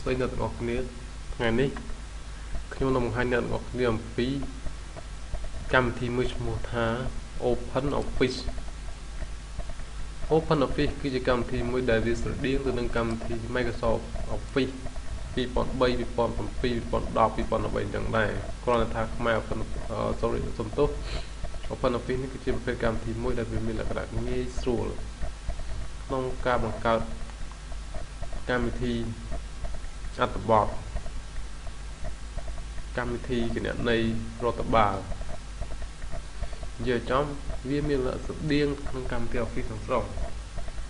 ស្ដីអ្នកទាំងអស់គ្នាថ្ងៃនេះខ្ញុំនឹងបង្ហាញអ្នកទាំងអស់គ្នាអំពីកម្មវិធីមួយឈ្មោះថា Open Office គឺជាកម្មវិធីមួយដែលវាស្រដៀងទៅនឹងកម្មវិធី Microsoft Office 2003 2007 2010 2013អញ្ចឹងដែរគ្រាន់តែថាខ្មែរ Open Office នេះគឺជាប្រភេទកម្មវិធីមួយដែលវាមានលក្ខណៈងាយស្រួលក្នុងការបង្កើតកម្មវិធីអត្ថបទកម្មវិធីគណនេយ្យរដ្ឋបាលនិយាយចំវាមានលក្ខណៈស្តៀងក្នុងកម្មវិធី Office ទាំងស្រុង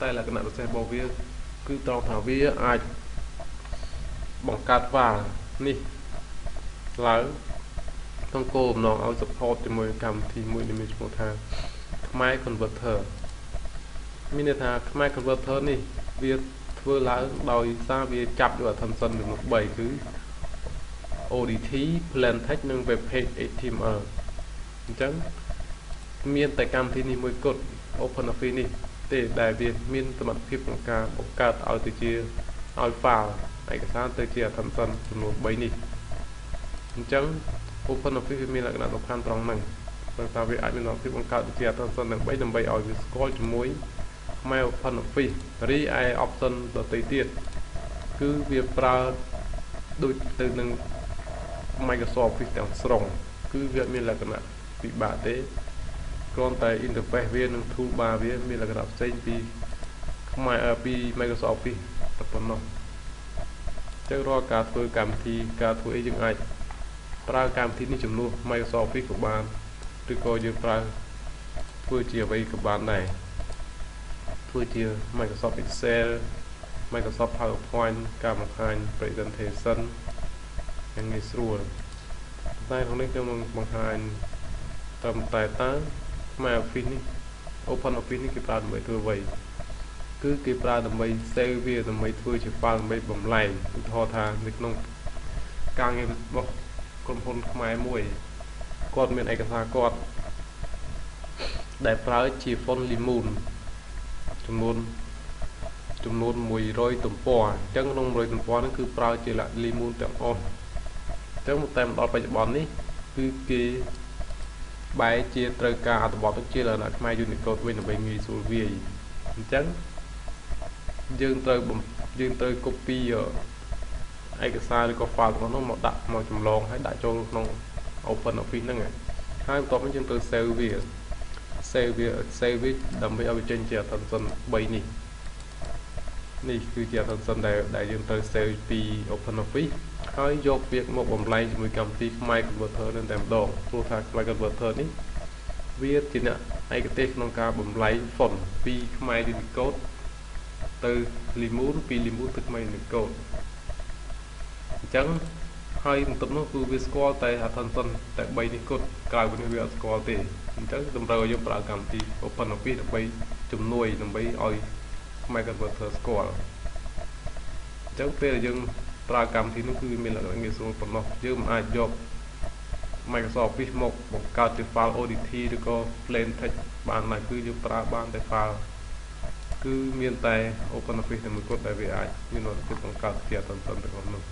តែលក្ខណៈពិសេសរបស់វាគឺត្រង់ថាវាអាចបង្កើតហ្វាល់នេះឡើងក្នុងគោលបំណងឲ្យ support ជាមួយកម្មវិធីមួយដែលមានឈ្មោះថាខ្មែរ Converter មានន័យថាខ្មែរ Converter នេះវាធ្វើឡើងដោយសារវាចាប់យក attention ចំនួន3គឺ ODT Plain Text និង Web Page HTML អញ្ចឹងមានតែកម្មវិធីនេះមួយគត់ Open Office នេះទេដែលវាមានសមត្ថភាពក្នុងការបង្កើតឲ្យទៅជាឲ្យ file ឯកសារទៅជា attention ចំនួន3នេះអញ្ចឹង Open Office វាមានលក្ខណៈសំខាន់ត្រង់ហ្នឹងព្រោះថាវាអាចមានលទ្ធភាពបង្កើតជា attention ទាំង3ដើម្បីឲ្យវាស្គាល់ជាមួយខ្មែរ Open Office រីឯ option ដទៃទៀតគឺវាប្រើដូចទៅនឹង Microsoft Office ទាំងស្រុងគឺវាមានលក្ខណៈពិបាកទេគ្រាន់តែ interface វានិង toolbar វាមានលក្ខណៈផ្សេងពីខ្មែរពី Microsoft Office តែប៉ុណ្ណោះអញ្ចឹងរាល់ការធ្វើកម្មវិធីការធ្វើអីយើងអាចប្រើកម្មវិធីនេះជំនួស Microsoft Office ក៏បានឬក៏យើងប្រើធ្វើជាអ្វីក៏បានដែរធ្វើជា Microsoft Excel Microsoft PowerPoint ការបង្ហាញ presentation យ៉ាងងាយស្រួលតែក្នុងនេះខ្ញុំនឹងបង្ហាញត្រឹមតែតើខ្មែរ Office នេះ Open Office នេះគេប្រើដើម្បីធ្វើអ្វីគឺគេប្រើដើម្បី save វាដើម្បីធ្វើជា file ដើម្បីបំលែងឧទាហរណ៍ថានៅក្នុងការងាររបស់ក្រុមហ៊ុនខ្មែរមួយគាត់មានឯកសារគាត់ដែលប្រើជា font Limon ចំនួន100ទំព័រអញ្ចឹងក្នុង100ទំព័រហ្នឹងគឺប្រើជា Limon ទាំងអស់អញ្ចឹងតែមកដល់បច្ចុប្បន្ននេះគឺគេបែរជាត្រូវការអត្ថបទជាលក្ខណៈខ្មែរ Unicode វិញដើម្បីងាយស្រួលវាយអញ្ចឹងយើងត្រូវ copy ឯកសារឬក៏ file របស់នោះមកដាក់មកចម្លងហើយដាក់ចូលក្នុង Open Office ហ្នឹងហើយបន្ទាប់មកយើងត្រូវ save វាដើម្បីឲ្យវាចេញជា attention 3នេះគឺជា attention ដែលយើងត្រូវ save ពី Open Office ហើយយកវាមកបំលែងជាមួយកម្មវិធីខ្មែរ Converter នឹងតែម្ដងព្រោះថាខ្មែរ Converter នេះវាជាអ្នកឯកទេសក្នុងការបំលែង font ពីខ្មែរ Unicode ទៅ Limon ពី Limon ទៅខ្មែរ Unicode អញ្ចឹងហើយបន្ទាប់នោះគឺវាស្គាល់តែ attention តែ3នេះគត់ក្រៅពីនេះវាអត់ស្គាល់ទេអញ្ចឹងតម្រូវឲ្យយើងប្រើកម្មវិធី Open Office ដើម្បីជំនួយដើម្បីឲ្យខ្មែរ Converter ស្គាល់អញ្ចឹងពេលដែលយើងប្រើកម្មវិធីនេះគឺវាមានលក្ខណៈងាយស្រួលប៉ុណ្ណោះយើងមិនអាចយក Microsoft Office មកបង្កើតជា file ODT ឬក៏ plain text បានឡើយគឺយើងប្រើបានតែ file គឺមានតែ Open Office តែមួយគត់ដែលវាអាចមានលទ្ធភាពបង្កើតជា attention ទាំងអស់នោះ